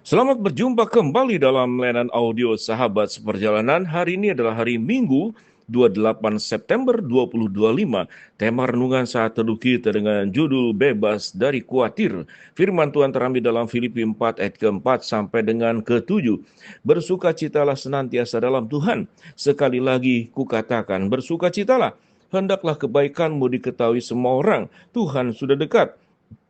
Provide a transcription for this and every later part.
Selamat berjumpa kembali dalam layanan audio Sahabat Seperjalanan. Hari ini adalah hari Minggu, 28 September 2025. Tema renungan saat teduh kita dengan judul Bebas dari Kuatir. Firman Tuhan terambil dalam Filipi 4 ayat keempat sampai dengan ke-7. Bersukacitalah senantiasa dalam Tuhan. Sekali lagi kukatakan, bersukacitalah. Hendaklah kebaikanmu diketahui semua orang. Tuhan sudah dekat.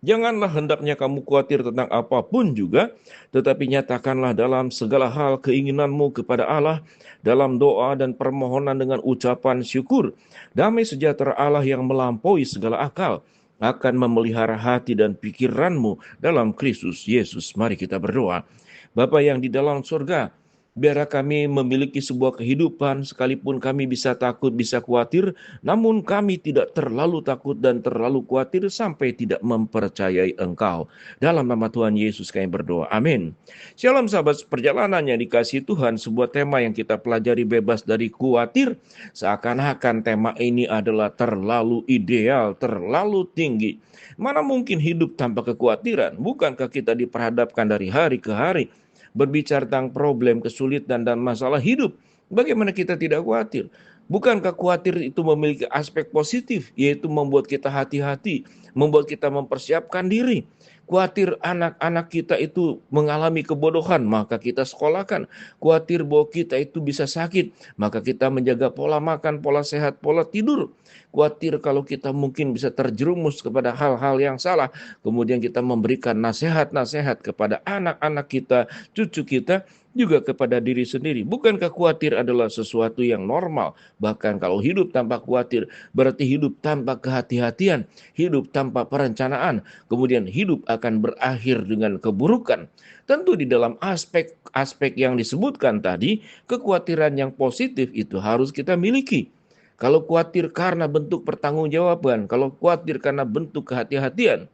Janganlah hendaknya kamu khawatir tentang apapun juga, tetapi nyatakanlah dalam segala hal keinginanmu kepada Allah, dalam doa dan permohonan dengan ucapan syukur. Damai sejahtera Allah yang melampaui segala akal akan memelihara hati dan pikiranmu dalam Kristus Yesus. Mari kita berdoa. Bapa yang di dalam surga, biarlah kami memiliki sebuah kehidupan, sekalipun kami bisa takut, bisa khawatir, namun kami tidak terlalu takut dan terlalu khawatir sampai tidak mempercayai Engkau. Dalam nama Tuhan Yesus kami berdoa. Amin. Shalom sahabat perjalanan yang dikasihi Tuhan, sebuah tema yang kita pelajari bebas dari khawatir. Seakan-akan tema ini adalah terlalu ideal, terlalu tinggi. Mana mungkin hidup tanpa kekhawatiran? Bukankah kita diperhadapkan dari hari ke hari berbicara tentang problem, kesulitan, dan masalah hidup? Bagaimana kita tidak khawatir? Bukankah khawatir itu memiliki aspek positif, yaitu membuat kita hati-hati, membuat kita mempersiapkan diri. Khawatir anak-anak kita itu mengalami kebodohan, maka kita sekolahkan. Khawatir bahwa kita itu bisa sakit, maka kita menjaga pola makan, pola sehat, pola tidur. Khawatir kalau kita mungkin bisa terjerumus kepada hal-hal yang salah, kemudian kita memberikan nasihat-nasihat kepada anak-anak kita, cucu kita, juga kepada diri sendiri. Bukankah khawatir adalah sesuatu yang normal? Bahkan kalau hidup tanpa khawatir, berarti hidup tanpa kehati-hatian, hidup tanpa perencanaan, kemudian hidup akan berakhir dengan keburukan. Tentu di dalam aspek-aspek yang disebutkan tadi, kekhawatiran yang positif itu harus kita miliki. Kalau khawatir karena bentuk pertanggungjawaban, kalau khawatir karena bentuk kehati-hatian,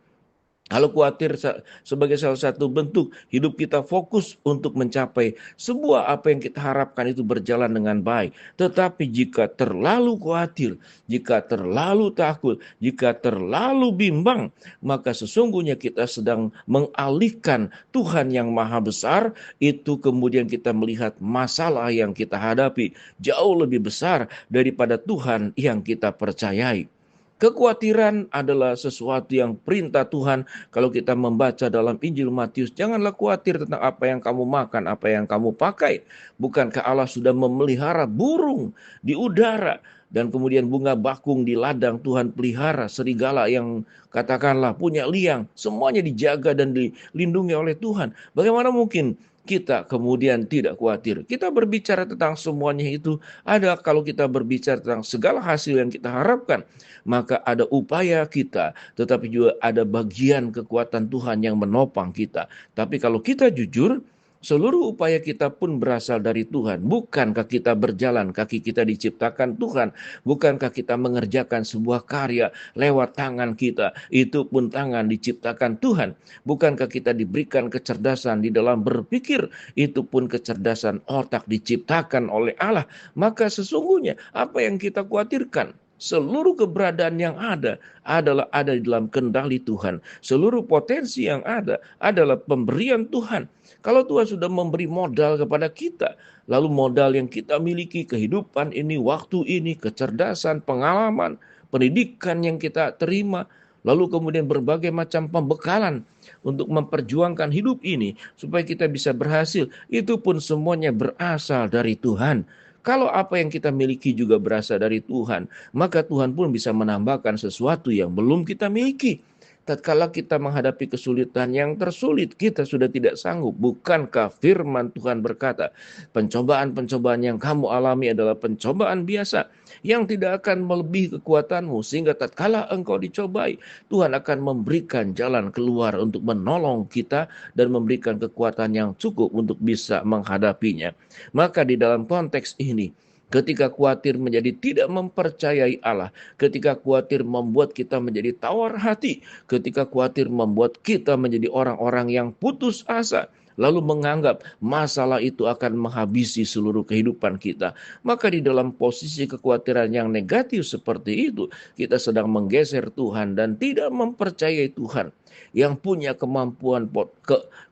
kalau khawatir sebagai salah satu bentuk hidup kita fokus untuk mencapai sebuah apa yang kita harapkan itu berjalan dengan baik. Tetapi jika terlalu khawatir, jika terlalu takut, jika terlalu bimbang, maka sesungguhnya kita sedang mengalihkan Tuhan yang maha besar. Itu kemudian kita melihat masalah yang kita hadapi jauh lebih besar daripada Tuhan yang kita percayai. Kekhawatiran adalah sesuatu yang perintah Tuhan. Kalau kita membaca dalam Injil Matius, janganlah khawatir tentang apa yang kamu makan, apa yang kamu pakai. Bukankah Allah sudah memelihara burung di udara, dan kemudian bunga bakung di ladang Tuhan pelihara, serigala yang katakanlah punya liang, semuanya dijaga dan dilindungi oleh Tuhan. Bagaimana mungkin kita kemudian tidak khawatir? Kita berbicara tentang semuanya itu ada. Kalau kita berbicara tentang segala hasil yang kita harapkan, maka ada upaya kita, tetapi juga ada bagian kekuatan Tuhan yang menopang kita. Tapi kalau kita jujur, seluruh upaya kita pun berasal dari Tuhan. Bukankah kita berjalan, kaki kita diciptakan Tuhan? Bukankah kita mengerjakan sebuah karya lewat tangan kita? Itu pun tangan diciptakan Tuhan. Bukankah kita diberikan kecerdasan di dalam berpikir? Itu pun kecerdasan otak diciptakan oleh Allah. Maka sesungguhnya apa yang kita khawatirkan, seluruh keberadaan yang ada adalah ada di dalam kendali Tuhan. Seluruh potensi yang ada adalah pemberian Tuhan. Kalau Tuhan sudah memberi modal kepada kita, lalu modal yang kita miliki, kehidupan ini, waktu ini, kecerdasan, pengalaman, pendidikan yang kita terima, lalu kemudian berbagai macam pembekalan untuk memperjuangkan hidup ini supaya kita bisa berhasil, itu pun semuanya berasal dari Tuhan. Kalau apa yang kita miliki juga berasal dari Tuhan, maka Tuhan pun bisa menambahkan sesuatu yang belum kita miliki. Tatkala kita menghadapi kesulitan yang tersulit, kita sudah tidak sanggup. Bukankah firman Tuhan berkata, pencobaan-pencobaan yang kamu alami adalah pencobaan biasa, yang tidak akan melebihi kekuatanmu, sehingga tatkala engkau dicobai, Tuhan akan memberikan jalan keluar untuk menolong kita dan memberikan kekuatan yang cukup untuk bisa menghadapinya. Maka di dalam konteks ini, Ketika khawatir menjadi tidak mempercayai Allah, ketika khawatir membuat kita menjadi tawar hati, ketika khawatir membuat kita menjadi orang-orang yang putus asa, lalu menganggap masalah itu akan menghabisi seluruh kehidupan kita. Maka di dalam posisi kekhawatiran yang negatif seperti itu, kita sedang menggeser Tuhan dan tidak mempercayai Tuhan yang punya kemampuan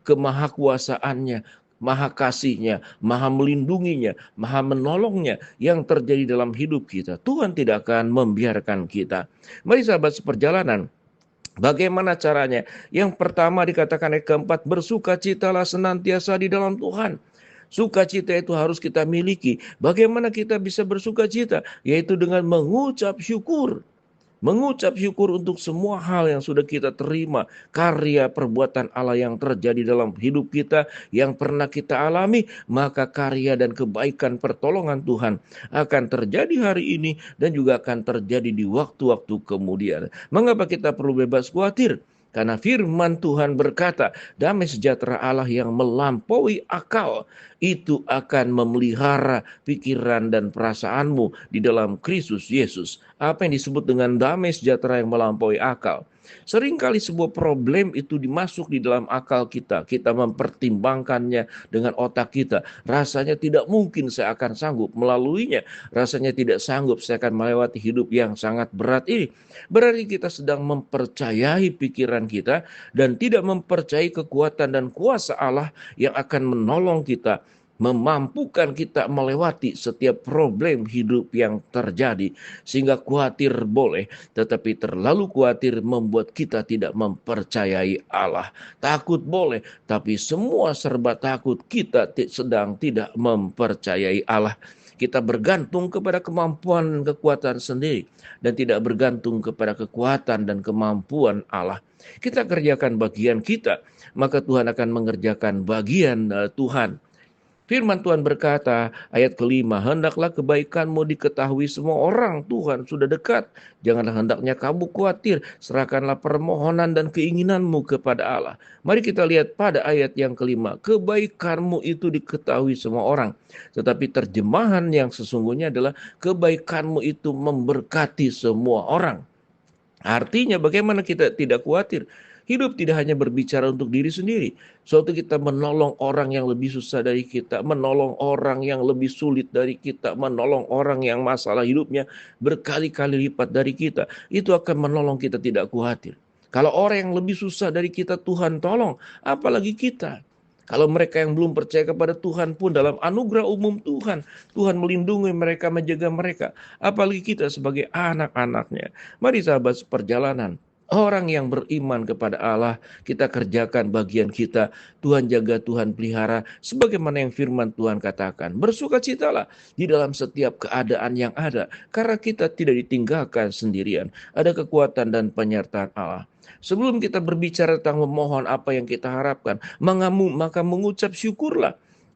kemahakuasaannya, maha kasihnya, maha melindunginya, maha menolongnya yang terjadi dalam hidup kita. Tuhan tidak akan membiarkan kita. Mari sahabat seperjalanan, bagaimana caranya? Yang pertama dikatakan ayat keempat, bersukacitalah senantiasa di dalam Tuhan. Sukacita itu harus kita miliki. Bagaimana kita bisa bersukacita? Yaitu dengan mengucap syukur. Mengucap syukur untuk semua hal yang sudah kita terima, karya perbuatan Allah yang terjadi dalam hidup kita, yang pernah kita alami, maka karya dan kebaikan pertolongan Tuhan akan terjadi hari ini dan juga akan terjadi di waktu-waktu kemudian. Mengapa kita perlu bebas khawatir? Karena firman Tuhan berkata, damai sejahtera Allah yang melampaui akal itu akan memelihara pikiran dan perasaanmu di dalam Kristus Yesus. Apa yang disebut dengan damai sejahtera yang melampaui akal? Seringkali sebuah problem itu dimasuk di dalam akal kita. Kita mempertimbangkannya dengan otak kita. Rasanya tidak mungkin saya akan sanggup melaluinya. Rasanya tidak sanggup saya akan melewati hidup yang sangat berat ini. Berarti kita sedang mempercayai pikiran kita dan tidak mempercayai kekuatan dan kuasa Allah yang akan menolong kita, memampukan kita melewati setiap problem hidup yang terjadi. Sehingga khawatir boleh, tetapi terlalu khawatir membuat kita tidak mempercayai Allah. Takut boleh, tapi semua serba takut kita sedang tidak mempercayai Allah. Kita bergantung kepada kemampuan dan kekuatan sendiri dan tidak bergantung kepada kekuatan dan kemampuan Allah. Kita kerjakan bagian kita, maka Tuhan akan mengerjakan bagian Tuhan. Firman Tuhan berkata, ayat kelima, hendaklah kebaikanmu diketahui semua orang, Tuhan sudah dekat. Janganlah hendaknya kamu khawatir, serahkanlah permohonan dan keinginanmu kepada Allah. Mari kita lihat pada ayat yang kelima, kebaikanmu itu diketahui semua orang. Tetapi terjemahan yang sesungguhnya adalah kebaikanmu itu memberkati semua orang. Artinya bagaimana kita tidak khawatir? Hidup tidak hanya berbicara untuk diri sendiri. Suatu kita menolong orang yang lebih susah dari kita, menolong orang yang lebih sulit dari kita, menolong orang yang masalah hidupnya berkali-kali lipat dari kita. Itu akan menolong kita tidak khawatir. Kalau orang yang lebih susah dari kita Tuhan tolong, apalagi kita. Kalau mereka yang belum percaya kepada Tuhan pun dalam anugerah umum Tuhan, Tuhan melindungi mereka, menjaga mereka. Apalagi kita sebagai anak-anaknya. Mari sahabat seperjalanan. Orang yang beriman kepada Allah, kita kerjakan bagian kita. Tuhan jaga, Tuhan pelihara. Sebagaimana yang firman Tuhan katakan. Bersukacitalah di dalam setiap keadaan yang ada. Karena kita tidak ditinggalkan sendirian. Ada kekuatan dan penyertaan Allah. Sebelum kita berbicara tentang memohon apa yang kita harapkan, maka mengucap syukurlah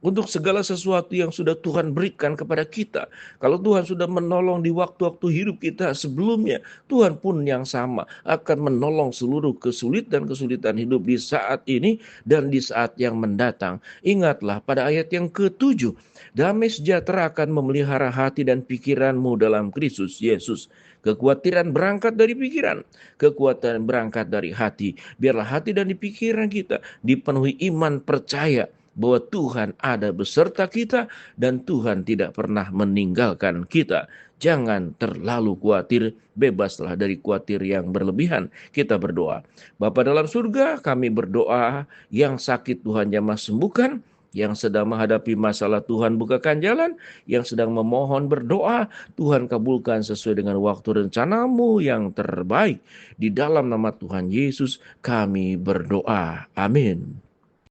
untuk segala sesuatu yang sudah Tuhan berikan kepada kita. Kalau Tuhan sudah menolong di waktu-waktu hidup kita sebelumnya, Tuhan pun yang sama akan menolong seluruh kesulitan hidup di saat ini dan di saat yang mendatang. Ingatlah pada ayat yang ke-7, damai sejahtera akan memelihara hati dan pikiranmu dalam Kristus Yesus. Kekhawatiran berangkat dari pikiran, kekuatan berangkat dari hati. Biarlah hati dan di pikiran kita dipenuhi iman percaya bahwa Tuhan ada beserta kita dan Tuhan tidak pernah meninggalkan kita. Jangan terlalu khawatir, bebaslah dari khawatir yang berlebihan. Kita berdoa. Bapa dalam surga, kami berdoa, yang sakit Tuhan jamah sembuhkan, yang sedang menghadapi masalah Tuhan bukakan jalan, yang sedang memohon berdoa, Tuhan kabulkan sesuai dengan waktu rencanamu yang terbaik. Di dalam nama Tuhan Yesus kami berdoa. Amin.